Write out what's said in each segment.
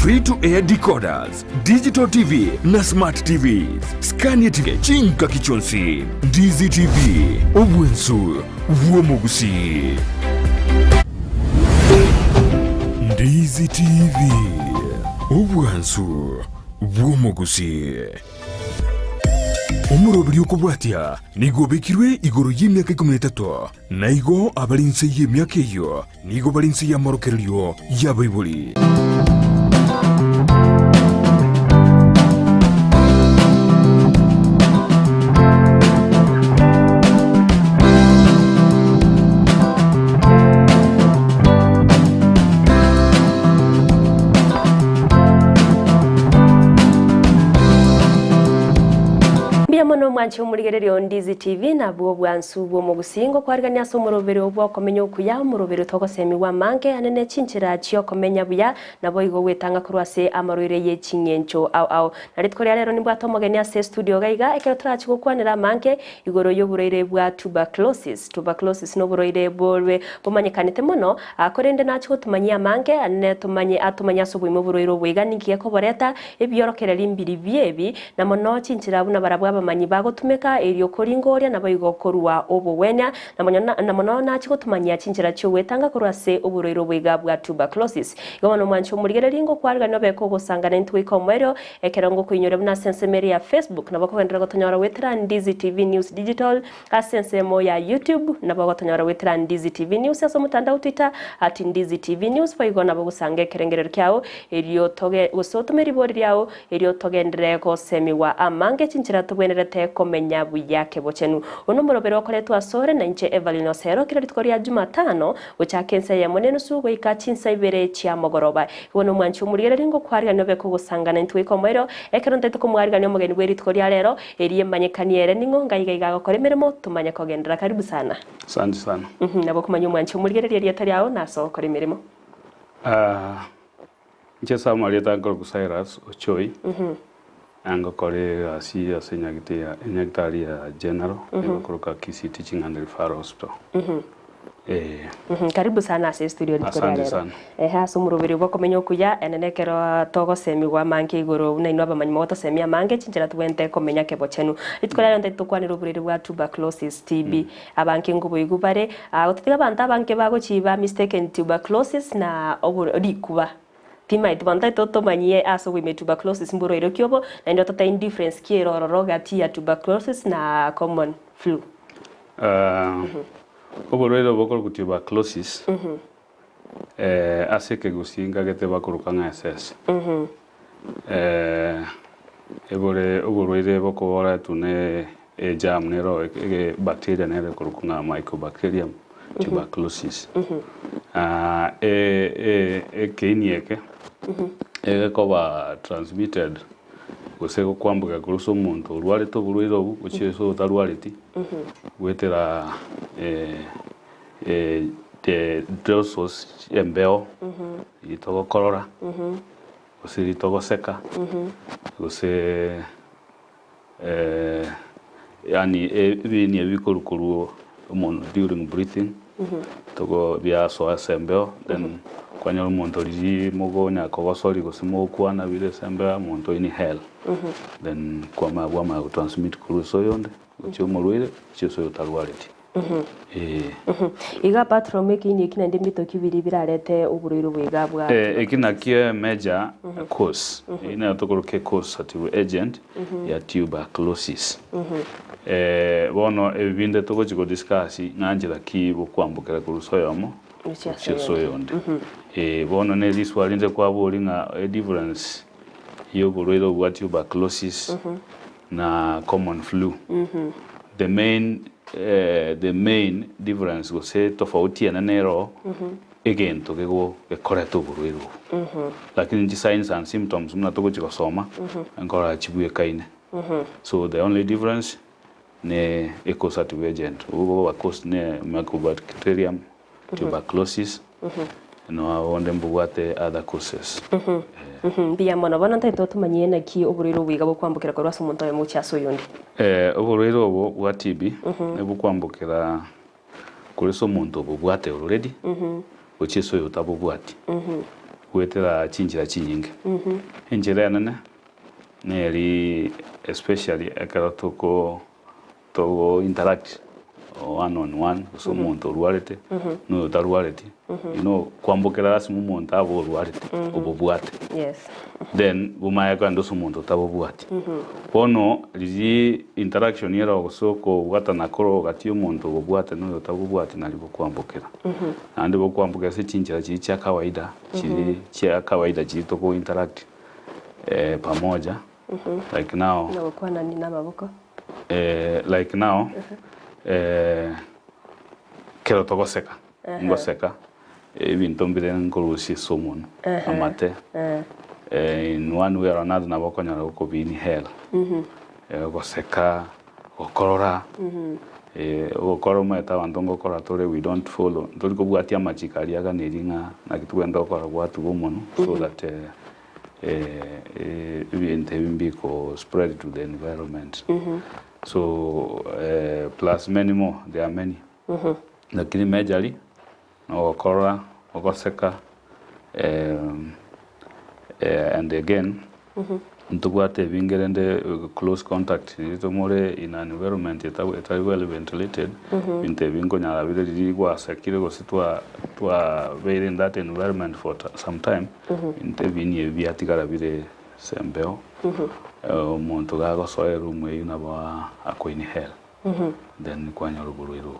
free-to-air decoders, digital TV na smart TVs. Skani etige chinka kichonsi. Ndizi TV, obwensu, vuomo Gusii. Ndizi TV, obwensu, vuomo Gusii. Umurobiri ukubwatia nigo bekirwe igoro y'imyaka 13 naigo abalinse y'imyaka iyo nigo balinse y'amorokeryo y'abayibuli. Mono mwanchi umurigerero Ndizi TV na bwo bwansu bwo mu Gusingo kwariganya so murobero bwo Okomenya Okuya murobero togosemi wa manke anene chinchira chi Okomenya buya nabo igo wetanga kurwase amarwire ye chinyencho au naritko rero ni bwato mogeni ase studio gaiga ekero turachi gukwanira manke igoro yo burire bwa tuberculosis no burire bolwe bumanyikanite muno akorende nachi gutumanyia manke anene atumanya so bwimo buriro bwiganikiye ko boreta ebiyorokera limbiri byebi na mono chinchira buna barabwa bagotumeka eriyo koringoria nabo igokorwa obuwenya na mono nachi gutumanyia chinchira cyo wetanga kurwase oburiro bwiga bwa tuberculosis gono mwancho murigereringo kwarga nobe ko gusangana ntwiko mwero ekerongo kuinyore buna sensemeri ya Facebook nabo kwendera gotonyora wetera Ndizi TV News Digital asensemo ya YouTube nabo gotonyora wetera Ndizi TV News aso mutandao Twitter @Ndizi TV News poigo nabo gusange kerengerero kyao eriyo toge gusotumeri bori ryao eriyo togendere ko semiwa amange chinchira tubwenerete komenya buyake bochenu ono murobero wakoretwa asore na inche Evelyn Sero kira ritkoria Jumatano uchakense ya moneno sugo ikachinsa ibere chia mogoroba wono mwanchi umurigereringo kwariga nobe ko gusangana ntwiko mwero ekeronte to kumwariga no mugeni bwe ritkoria rero eriye manyekaniere ningo ngaiga gakora emirimo tumanya kogendera karibu sana asante sana nabo kumanya mwanchi umurigereri yatari aho naso gakora emirimo nche Samuel Tangor Gusairas ochoi anga kore nyagitari ya general kuruka Kisii Teaching and Referral Hospital. Karibu sana ase studio asante sana. Haso murobiri bwo Okomenya Okuya enenekero togo semi wa manke igoro na inwa bamanyi moto semi amange chinjira twente komenya kebo chenu itkola nde tukwanira oburiri bwa tuberculosis TB abanke ngubo igubare utitiga banta abanke bago chiba mistaken tuberculosis na oburi kuba tima itibanta toto manyie aso we tuberculosis mburo iro kyobo na ndo tota indifference kiero rogati ya tuberculosis na common flu oborero bokoro tuberculosis ase ke Gusii ngagete bakurukanga SS oborero bokora tune jam nero bacteria nere kurukanga mycobacterium tuberculosis kenieke koba transmitted gusego kwambuka kuruso muntu urware to burwiro ucheso utarwariti wetera the drosos embeo itogo korora usiri togo seka use yani ebini ebikorukuru umuntu during breathing togo bia so asembeo then kwanya umuntu riri mugonya kogosori gusimo kwana bile sembea umuntu ini hell then kwa mabwa transmit kuruso yonde uchi umurwire chiso utarwariti iga patromeki ni kina ndimito kibiri birarete uburiro bwiga bwa ekina kie major cause ina tokoroke cause agent ya tuberculosis bono ebinde togochiko discuss nganjira ki bukwambukira kuruso yomo chiso yonde bono ne diswalinze kwa bolinga difference yo buriro bwa tuberculosis na common flu the main difference go say tofauti ya nero again to go correct buriro lakini the signs and symptoms mna to go soma angora chibuye kaine so the only difference ne ecosative agent ugo cause ne mycobacterium tuberculosis no onde mbugwate other causes bia mono bona ntaito tumanyie na ki oburiro bwiga bwo kwambukira ko rwaso umuntu mu cyaso yundi oburiro bwo TB ne bukwambukira kuri so umuntu bugwate already uchiso yotabugwati gwetera chinjira chinyinge enjira nene neri especially ekero to interact one on one so muntu rwarete no tarwarete kwambukira rasimu umuntu abo rwarete ububwate then bumaya kwando so muntu tabubwate bono riri interaction yera ogusoko gwata nakoro gati umuntu ububwate no tabubwate nari kwambukira andi bo kwambukira se chinjira cha kawaida cha kawaida to ko interact pamoja like now no kwa nani na maboko like now kero togoseka ngoseka ibintu mbire nkolusi somun amate in one way or another nabokonyara uko bini hell goseka gokorora gokoro meta bantu ngokora tore we don't follow ndori ko bwatia machikari aga neringa na kitwenda okora gwatu bomono so that ibintu bimbiko spread to the environment so plus many more, there are many. Lakini majorly okora ogoseka and again ntugwate bingerende close contact itomore in an environment that well ventilated binte bingo nyara bire rigwa sekire gositwa very in that environment for some time binte binye biatigara bire sembeo umuntu gago soe rumwe yunaba akoini hell then kwanya ruguru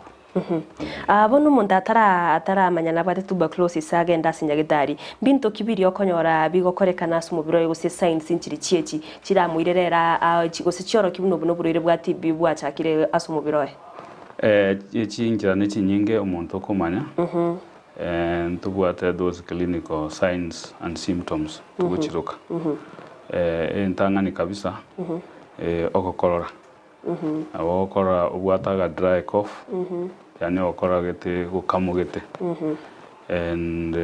abono umuntu ataramanya nabate tuberculosis agenda sinyagidari binto kibiri okonyora bigokorekana asumubiro yose signs inchiri chieki kiramwirerera kigose cyoro kibuno buno burire bwa TB bwachakire asumubiro chingira ne chinyinge umuntu okomanya tubwate those clinical signs and symptoms tuguchiruka entangani kabisa okokorora okora ubwataga dry cough yani okora gete gukamugete and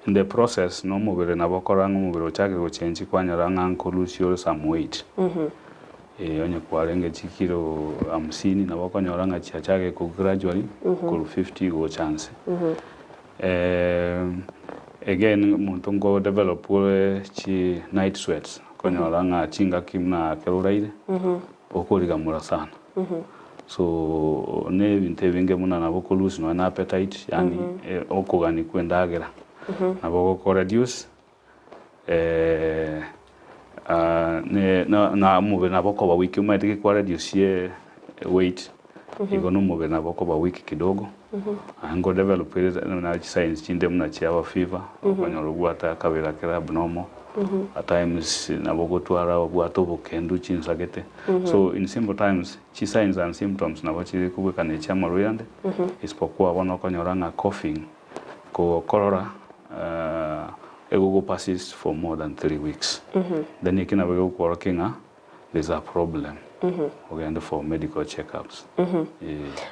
in the process no mubere nabokora ngumubere ochake go change kwanyara nganko lose some weight onye kwarenge chikiro 50 nabokonyora ngachi achake ku gradually ku 50 go chance again muntu ngo develop chi night sweats konyora nga chinga kimna keruraire okurigamura sana so ne binte binge muna naboko lose no na appetite yani okugani kwendagera naboko reduce ne na mube naboko ba wiki umaitiki kwa reduce weight igono mube naboko ba wiki kidogo ango develop na signs chinde muna chiawa fever okonyora gwata kabira kera abnormal at times naboko twara obwato bokendu chinsagete so in simple times chi signs and symptoms nabachi kubeka ne chama ruyande isipokuwa bono konyoranga coughing ko korora ego passes for more than 3 weeks then ikina bego kworokinga there's a problem ogenda for medical checkups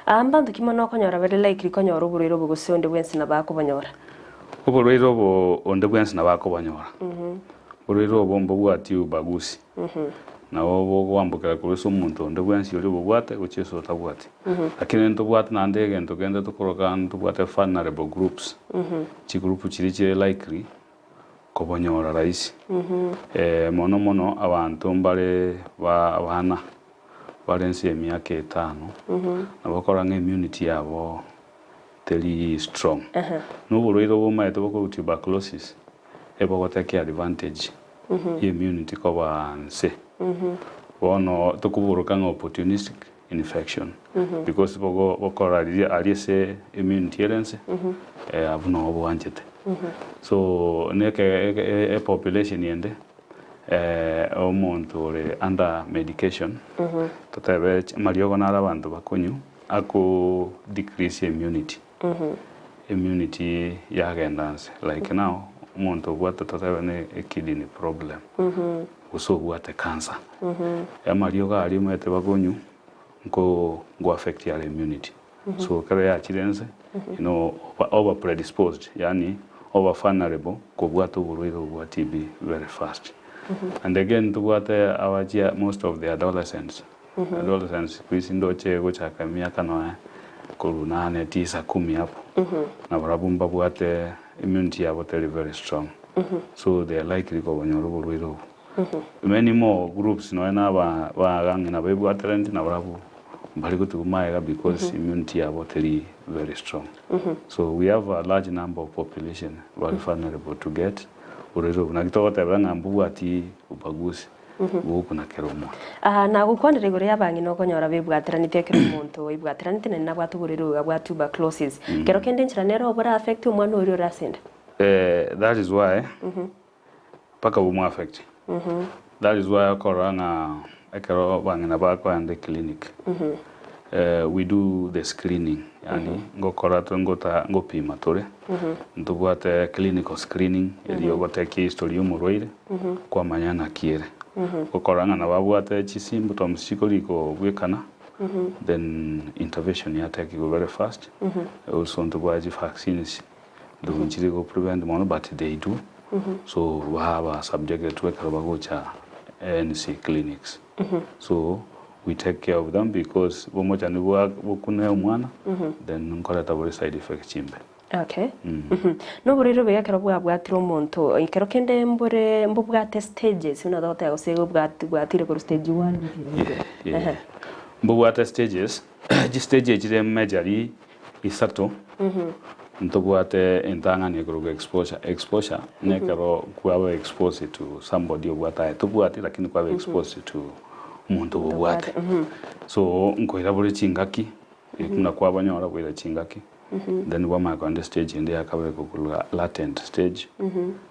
ambantu kimono konyora bere like konyora uburiro bugose onde bwensi nabako banyora uburiro bo onde bwensi nabako banyora uburiro bombo bwa Tuberculosis na wobo kwambukira kuruso umuntu onde bwensi yori bugwate ucheso tabwate lakini ntubwate na ndege ntugenda tukoroka ntubwate vulnerable groups chi group chiri likely kobonyora raisi mono abantu mbale bana barensi emyaka 5 nabakora immunity yabo teli strong n'uburiro bumaye tuboko tuberculosis ebogoteke advantage immunity ko banse bono tukuburuka opportunistic infection because bokora aliese immunity elense abuno obwanjete so neke population yende omuntu ore under medication totebe mariogo na abantu bakonyu ako decrease immunity yagendanse like now umuntu bwata totebe ne kidney problem uso bwate cancer mariogo ali mwete bakonyu ngo affect your immunity so kare ya chirense over predisposed yani over vulnerable ko bwata uburiro bwa TB very fast and again tubwate awajia most of the adolescents kwisi ndoche gochaka miaka no korunane 9 10 hapo na barabumba bwate immunity yabo very strong. So they are likely ko banyoro bulwiro. Many more groups no na ba gang na bebu atrend na brabu bali kutumaega because immunity yabo very strong. So we have a large number of population very vulnerable to get bulwiro na kitota banga mbugu ati ubaguzi. Kuna keromo na gukwandire gore yabangi no konyora bibwatiranite keromonto ibwatiranite na bwatuguriro bwa tuberculosis kero kende nchiranero obora affect umwana uri urasenda that is why paka umu affect that is why akoranga ekero bangina bakwa and the clinic we do the screening yani ngokora ngota ngopima tore ndubwate clinical screening eliyo goteka history umurwaire kwa manyana kiere ukoranga na babwate symptoms chikoliko gwekana then intervention ya take go very fast also to buy vaccines do go prevent mono but they do so we have a subject to bagocha NC clinics so we take care of them because bomocha ni bukune umwana then nkoreta buri side effect chimbe. Okay. No buriro be yakero bwatiro monto ikero kende mbore mbubwate stages una dota yosego bwatire ko stage 1 mbubwate stages stage ejire majorly isato ntobwate entangani ko exposure nekero kwa exposed to somebody obwata tobwate lakini kwa exposed to umuntu obwate so nkoira buri chingaki kuna kwa banyora buri chingaki then wama ko on stage inde akabe ko latent stage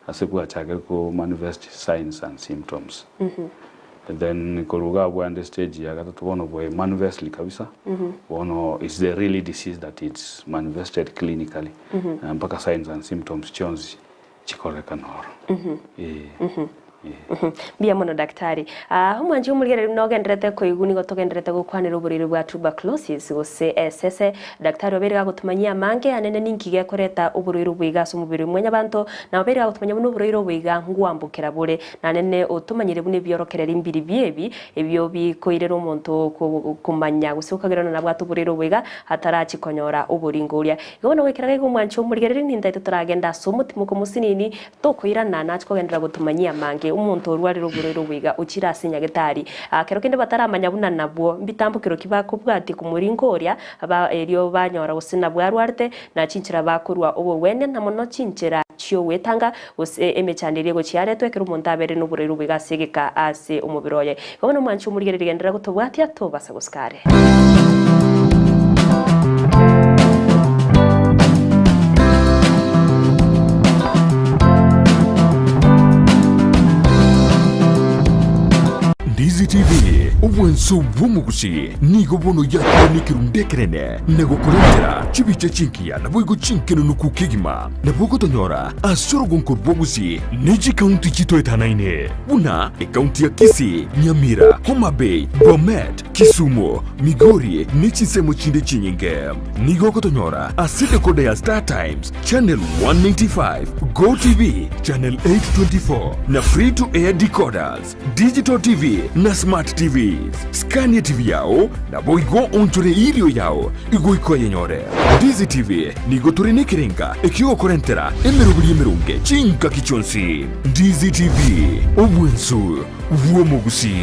asekuwa chake ko manifest signs and symptoms then koruga bwa on stage yakata tubono boy manifestly kabisa bono is the really disease that it's manifested clinically mpaka signs and symptoms chonzi chikorekana bia mono daktari humanje umurigere no gendrete ko iguni go togendrete go kwanira uburiro bwa tuberculosis gose esese daktari oberega gutumanyia mange anene ninkige koreta uburiro bwiga so mubiri mwenya bantu na oberega gutumanya buno uburiro bwiga ngwambukira bure nanene utumanyire bune byorokerera imbiri byebi ebyo bikoirero umuntu kumanya gusukagira na bwa tuburiro bwiga hatarachikonyora uburinguria igona wekeraga igumwanje umurigere ninda tuturagenda so mutima ko musinini tokoirana nachiko gendera gutumanyia mange umuntu rwari rugurero wiga ukirasinya getari kero kende bataramanya buna nabwo mbitambukiro kibako bwati ku muringoria aba eriyo banyora gusina bwarwarte na cinchira bakurwa ubo wene na mono cinchira cyo wetanga ose emechandiriye go ciaretwe kero umuntu abere n'uburero wiga segeka ase umubiroye gabona umanchi umurigere gendera gutobwati atobasa guskare Ndizi TV ubwenso bw'umugusi nigo bono yakonikiru ndekerene nego kurendera chibiche chinkiya nabo igo chinkeno nukukigima nabo gotonyora asoro gonko bwogusi neji county chitoetanaine buna county ya Kisii, Nyamira, Homa Bay, Bomet, Kisumu, Migori nichisemo chinde chinyinge nigo gotonyora asite kode ya Star Times channel 195 Go TV channel 824 na free to air decoders digital TV na smart TVs Scania TV yao na boigo onchore ilio yao igo iko yenyore Ndizi TV nigo turine kirenga ekigo korentera emeruguri emerunge chinka kichonsi Ndizi TV obwensu vuomogusi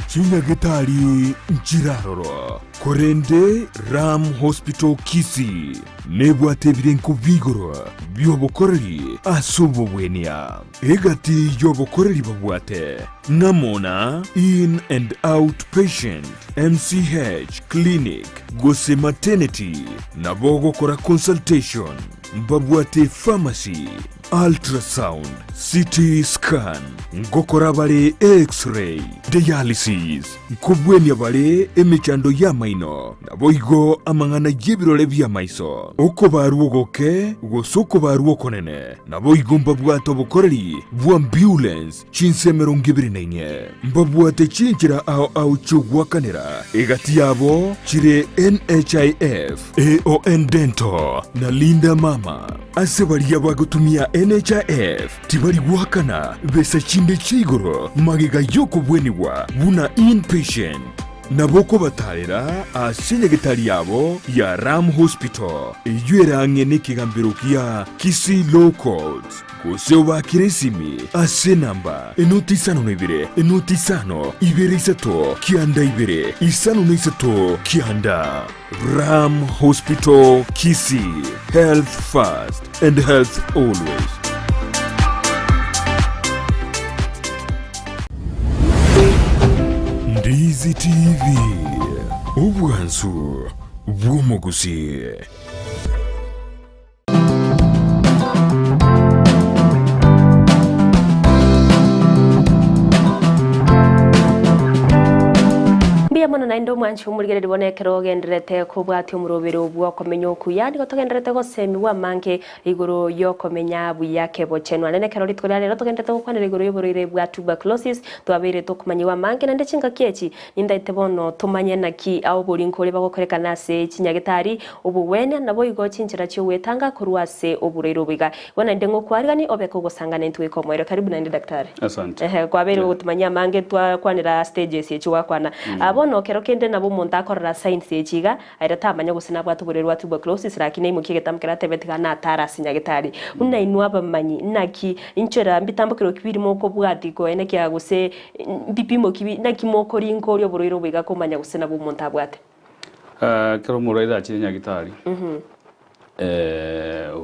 Chinyagetari Njiraroro Korende Ram Hospital Kisii nebwate birenko bigoro byobokoreri asubo bwenia egati yobokoreri babwate namona in and out patient MCH clinic gose maternity nabogo kora consultation babwate pharmacy ultrasound CT scan ngokora bale x-ray dialysis kubwenya bale emechando ya maino naboigo amangana yebirole bya maiso uko baruogoke gosoko baruokonene naboigo mbabwato bukoreri bwa ambulance chinsemero ngibirinaine mbabwate chinchira au chugwakanira egati yabo chire NHIF AON Dental na Linda Mama asebali yabagutumia NHIF tibali wakana besa chinde chigoro magiga yoko bweniwa buna inpatient naboko batarera asenyagitari yabo ya Ram Hospital iywerang'e n'ikigambiro kia Kisii Low Court Gusii wa Kirisimi ase namba 592 kianda 2 kianda Ram Hospital Kisii, health first and health always. Ndizi TV, ubwansu bw'omugusi. Mono na indo mwanchi umurigere bonekero genderete kubwati umurobere obwo Okomenya Okuya niko tugenderete gosemi wa manke iguru yo Okomenya buya kebo chenwa nene kero litwala rero tugenderete gukwanira iguru y'uburire bwa tuberculosis twabere tukumanyi wa manke nande chinga kiechi nindaite bono tumanye naki aho buri nkore bagokorekana se kinyagitari ubuwene nabo igo chinjira cyo wetanga kurwase uburiro biga bona ndengo kwarigani obeko gusangana ntwe komwero karibu na ndi daktari. Asante. Kwabere utumanya manke twakwanira stages yechi wakwana abono kero kende nabo muntu akorera science yechiga airata amanya gusina bwa tuburiro wa tuberculosis rakine imukiye getamkira tebetiga na tara sinyagitari una inwa bamanyi naki inchera mbitambukiro kibirimo ko bwatiko ene kya guse bipimo kibi naki moko rinko ryo buriro biga komanya gusina bo muntu abwate kero muraida chinyagitari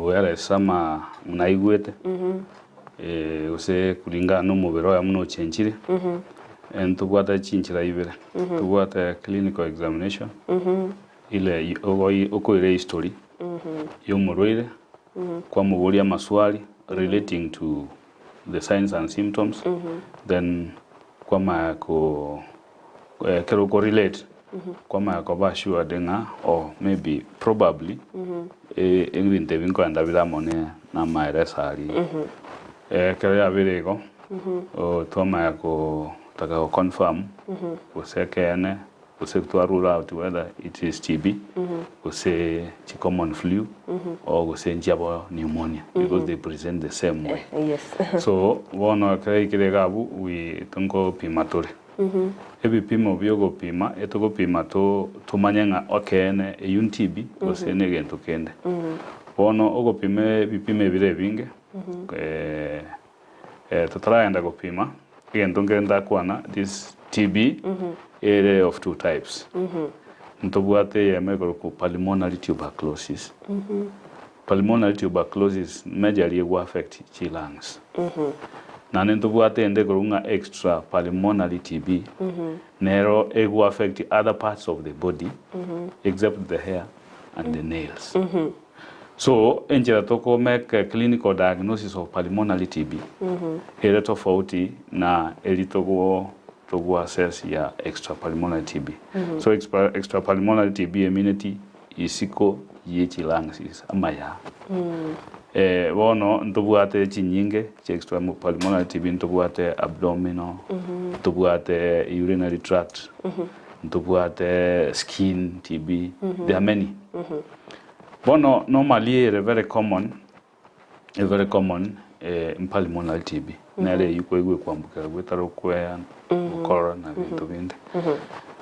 wera sama munaigwete use kulinga no mubero ya muno chenchire tugwata chinchira ibere tugwata clinical examination ile okoire history y'omurwaire kwa muburia maswali relating to the signs and symptoms then kwa mako kero correlate kwa mako bashua denga or maybe probably engwinte binko andabira mone na maresari kero ya birego o toma ko taka confirm usekene to rule out whether it is TB use common flu or use njabo pneumonia because they present the same way. Yes. So wono kai kiregabu we tungo pimatore ebi pimo byogo pima etoko pima to tumanyenga okene eyun TB use negento kende wono ogo pime bipime bire binge tutraenda go pima ngenda kwana this TB area of two types ntobwate yemeko ku pulmonary tuberculosis pulmonary tuberculosis majorly will affect the lungs na ntobwate ende kurunga extra pulmonary TB nero it will affect other parts of the body except the hair and the nails. So, enjera toko make a clinical diagnosis of pulmonary TB. Ele tofauti na eli togo assess ya extra pulmonary TB. So extra pulmonary TB immunity isiko yechi lungs is amaya. Wono ntobuate chinyinge extra pulmonary TB ntobuate abdominal, ntobuate urinary tract, ntobuate skin TB. There are many. Bono normally is very common in pulmonary TB. Nere yuko igwe kwambuka gwetaro kwea mukora na bintu bindi.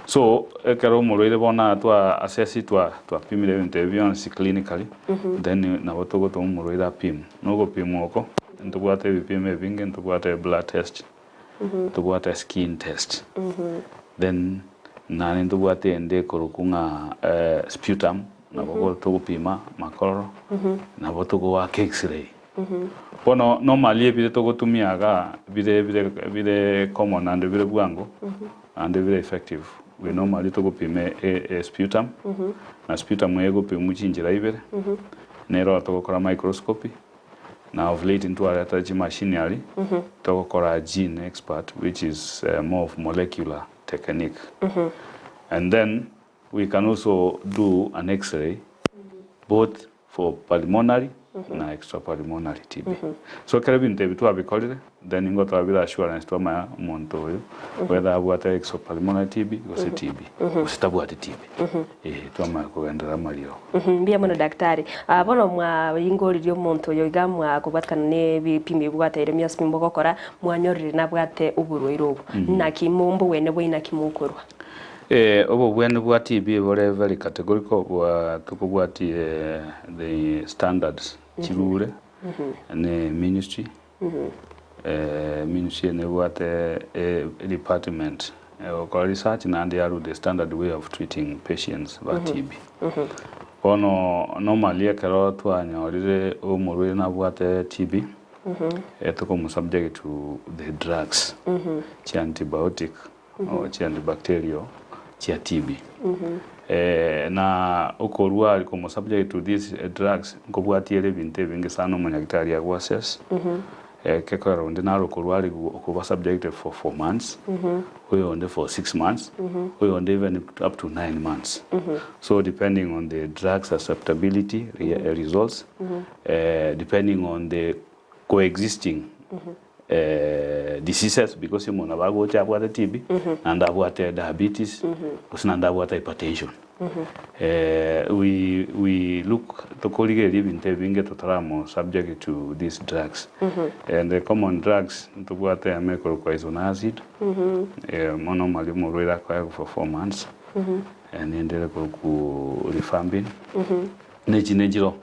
So ekero muroire bona twa assess twa pimire interview clinically then na botogo to muroire apim no go pimoko ntubwate bipime binge ntubwate blood test ntubwate skin test then na ntubwate ende korukunga sputum na bogo to pima makoro na botogo wa x-ray bono normally bile to tumiaga bile common and bile bwango and very effective. We normally to pime a sputum na sputum ego pimu chinjira ibere nero to kora microscopy now of late into a machinery to kora gene expert which is more of molecular technique and then we can also do an x-ray both for pulmonary na extrapulmonary TB. So karabin tebi tu abikolire then ingo to abira assurance to ma monto whether abwata extrapulmonary TB or TB usitabwata TB to ma ko endera malio mbia mono daktari bono mwa ingori ryo monto yo gamwa kubatkana ne bipimi bwata ire myas mimbo gokora mwanyorire na bwate uburwairo na kimumbu wene bwina kimukorwa Obo bwene bwa TB bore very categorical bwa tukubwati the standards chirure ne ministry ministry ne bwate department or research na and the standard way of treating patients with TB. Ono normally kero twanyorire omurwe na bwate TB tuko subject to the drugs chi antibiotic or chi antibacterial chia TB. Na ukorua aliko subject to these drugs nkobwatiere binte bingi sana manyagitari ya access kekora onde na ukorua aliko subjected for 4 months huyo onde for 6 months huyo onde even up to 9 months so depending on the drug susceptibility results depending on the coexisting diseases because you have got TB and got diabetes and got hypertension. We look to colleague living to subject to these drugs. And the common drugs to what they make acid, monomally for 4 months, and then they rifambin, nejinejiro.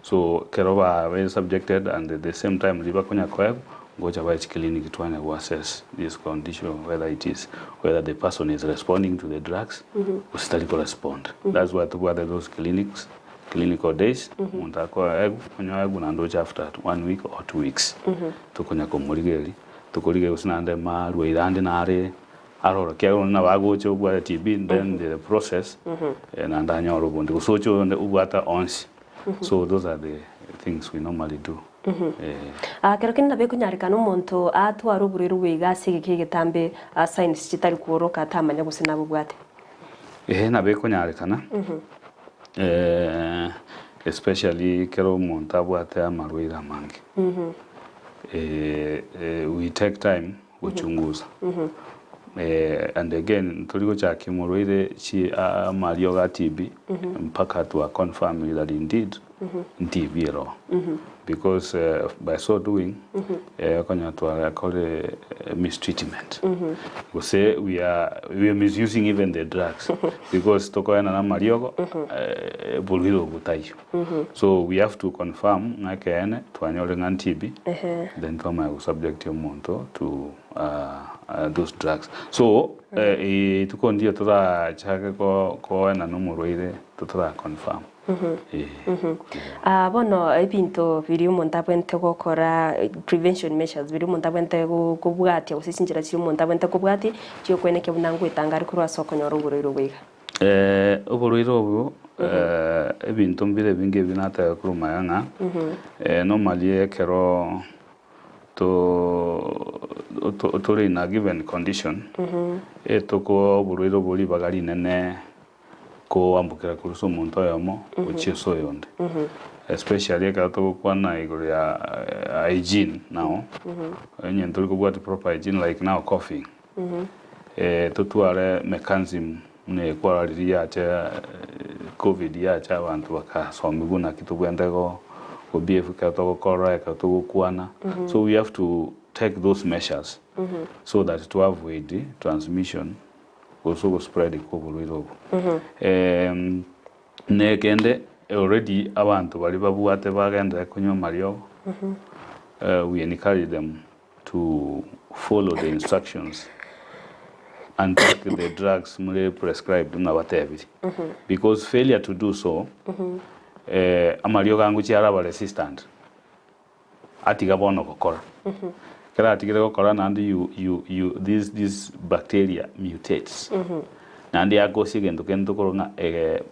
So Kerova very subjected and at the same time liver konya koev gocha by clinic to assess this condition whether the person is responding to the drugs or still correspond. That's why to gather those clinical days muntako egg konya egg na after 1 week or 2 weeks to konya komurigeri to kolige usnande ma ruirande nare arora kero na bagocho bwa TB then the process and anyoro bondi usocho ubata onsi. So those are the things we normally do. Kero kinna be kunyarikana umuntu atwara uburiro bwigasi gitambe science kitari kuoroka tamanya gusina bubwate. Na be kunyarikana. Especially kero umuntu abwate amarwira mangi. We take time kuchunguza. And again tuliko cha kimurwire chi marioga TB mpaka tu confirm that indeed TB ro because by so doing konya to call mistreatment we say we are misusing even the drugs because toko na mariogo bulwiro butayo so we have to confirm ngakene twanyole ngan TB then toma subject monto to those drugs. So, tuko ndio tuta chake ko na numurwire tuta confirm. Bono ebinto biri umuntu abwente gukora prevention measures biri umuntu abwente kubwati usisinjira kiri umuntu abwente kubwati cyo kweneke bunangu itangari kuri wasokonyora uburiro bwiga. Uburiro bwo ebinto mbire binge binata kuri mayanga normally kero to in a given condition etoko buriro buri bagari nene ko ambukira kuruso muntu yamo uchiso yonde especially ka to kwana iguri ya hygiene now enye ndiko bwati proper hygiene like now coughing to tuare mechanism ne kwa ya cha covid ya cha abantu bakasomiguna kitu bwendego so we have to take those measures so that to avoid the transmission also spread the COVID. Nekende already abantu bali babuate bagenda kunyo mario we encourage them to follow the instructions and take the drugs prescribed na whatever because failure to do so amario gangu chiaraba resistant atiga bono kokora kera atigire kokora and you this bacteria mutates and they go sigendo kendo koronga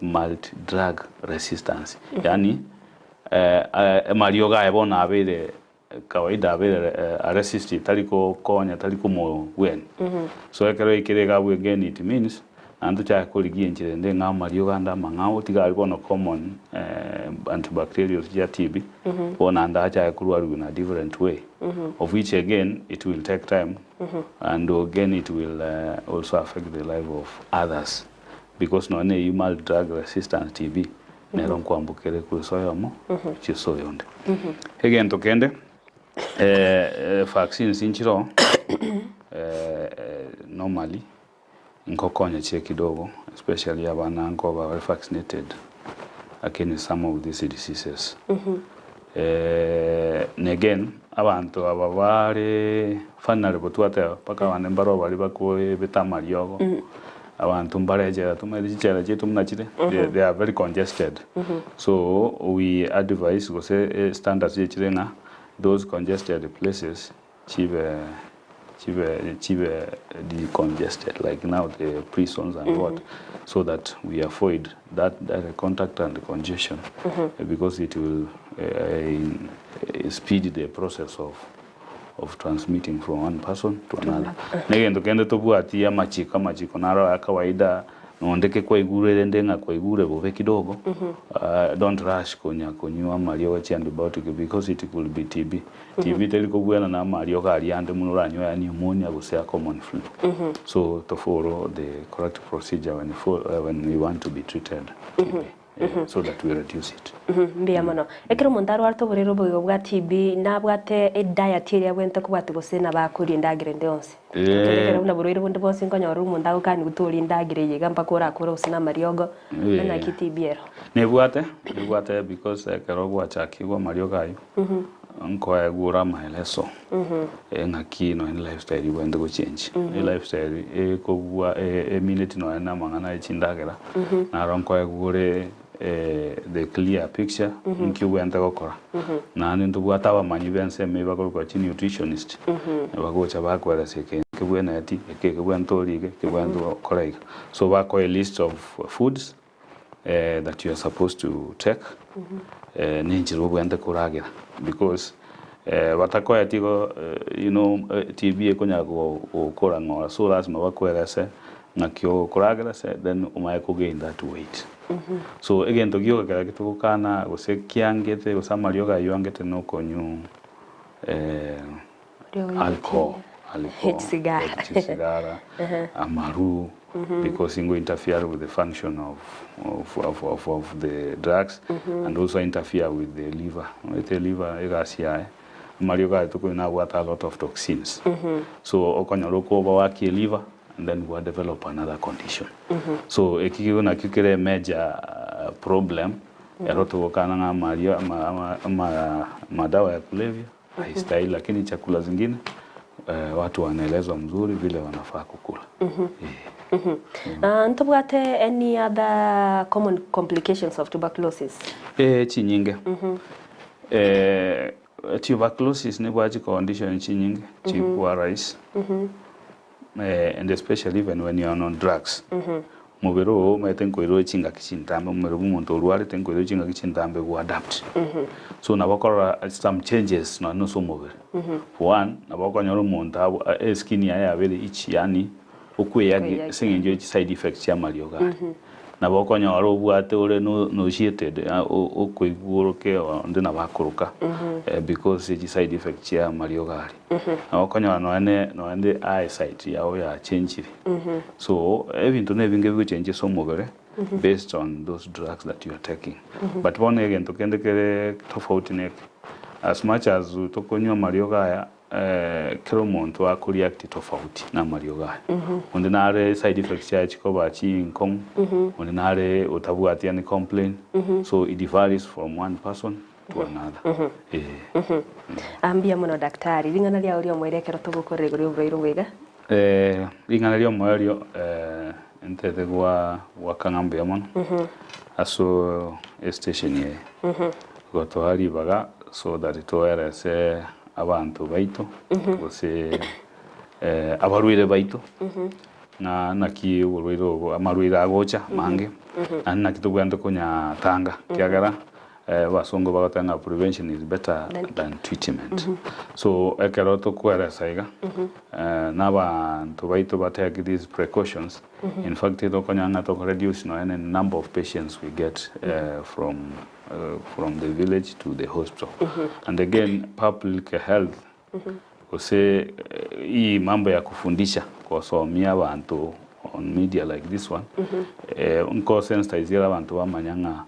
mild drug resistance yani amario ga ebona abere kawaida abere resist taliko konya taliko mo wen so ekero ikirega we again it means and to koligie nchirende nga mario ganda mangao tiga alikono common antibacterial TB ona anda acha kulwaru in a different way of which again it will take time and again it will also affect the life of others because no ne human drug resistant TB neron kwambukere kusoyomo chisoyonde again tokende vaccines inchiro normally nkokonya che kidogo, especially abana nko ba vaccinated against some of these diseases. Again, abantu ababare fanale botwate paka wanembaro bali bakwe betamaryogo. Abantu mbareje tumedichera chetu mnachire they are very congested. So we advise go say standards chechirenga those congested places chive decongested, like now the prisons and what, so that we avoid that direct contact and the congestion, because it will speed the process of transmitting from one person to another. Negendo kende tobuatia machiko naro ya kawaida nondeke kwa igure ndenga kwa igure bobe kidogo. Don't rush kunywa mario chi antibiotic because it will be TB. TB teliko bwana na mario kali ande munuranywa ya pneumonia gusea common flu. So to follow the correct procedure when we want to be treated TB. So that we reduce it. Mbia mono. Ekero montaro arto borero boyo bwa TB na bwate diet iri abwente kubati gusena bakuri ndagire ndonse. Ekero una borero bonde bose nkonyoru mondago kani gutori ndagire yega mpakora akora usena mariogo na TB ero. Nebwate because ekero gwachaki gwa mariogo ayo. Nko agura maeleso. Ngaki no in lifestyle wende go change. Lifestyle ko gwa minute no na mangana ichindagira. Na ronko agure the clear picture nkiwenda gokora na nindu bwatawa manyi bense meba ko chi nutritionist bagocha bakwera seke kibwena ati kibwentorige kibwendo correct, so bako a list of foods that you are supposed to take ninjiro bwenda kuragira, because batako ati go TB konya gukora ngora, so lazima bakwera se nakyo kuragira se then umaye ku gain that weight. So again to gyo kaka kitukana gose kiangete usamario yongete no konyu alcohol cigara amaru, because it will interfere with the function of the drugs and also interfere with the liver. The liver igasia mario ga to na what a lot of toxins. So okonyoro ko bawaki liver and then we develop another condition. So ekiyo na kikire major problem eroto wakana na mario madawa ya kulevya haistahili, lakini chakula zingine watu wanaelezwa mzuri vile wanafaa kukula. Ntobwate any other common complications of tuberculosis? Chinyinge. Tuberculosis ni bwaji condition chinyinge chikuwa rais. And especially even when you are on drugs. Mubero maitenko iro chinga kichintambe mubero bumuntu olwale tenko iro chinga kichintambe ku adapt. So nabakora some changes no so mubere. For one, nabakonyoro umuntu skin ya abere ichi yani Okuya singe side effects ya marioga. Nabakonyoro bwate ore no shieted okuiguruke onde nabakuruka because it side effects ya marioga. Nabakonyoro no ande eyesight yawo ya change. So everything nevinge change so mubere based on those drugs that you are taking. But one again to kendekere tofauti nek as much as utokonywa marioga ya kero muntu akureact tofauti na marioga. Onde nare side effects ya chikoba chi nkong, onde nare utabuati ani complain. So it varies from one person to another. Ambia mono daktari ringana lya uri omwerekero tugukore guri ubwiro wega. Ringana lya omwerio entete gwa wakangambia mono. Aso station ye. Gotohari baga so that it was abantu baito gose abarwire baito na naki urwiro amarwira agocha mange anna kitugwanda kunya tanga kyagara basongo bagatanga prevention is better than treatment. So ekeroto kwera saiga n'abantu baito batake these precautions. In fact it okonyanga to reduce no any number of patients we get from the village to the hospital. And again public health kose hii mambo ya kufundisha kusomia abantu on media like this one unko sensitize abantu bamanyanga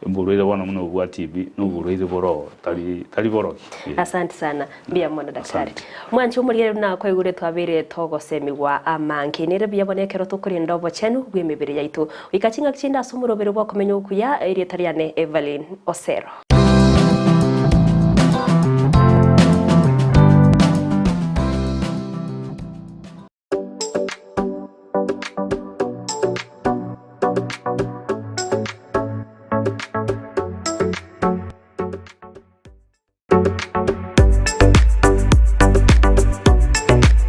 mburuire bono muno bwa TB no buruire boro tari boroki. Asante sana mbia mwana daktari mwanchi umurigere na kwegure twabire togosemigwa amanke nire byabonekero tukurinda obochenu bw'emibiri yaitu ikachinga kinda asumurobere bwa komenya Okuya iri tariane Evelyn Osero.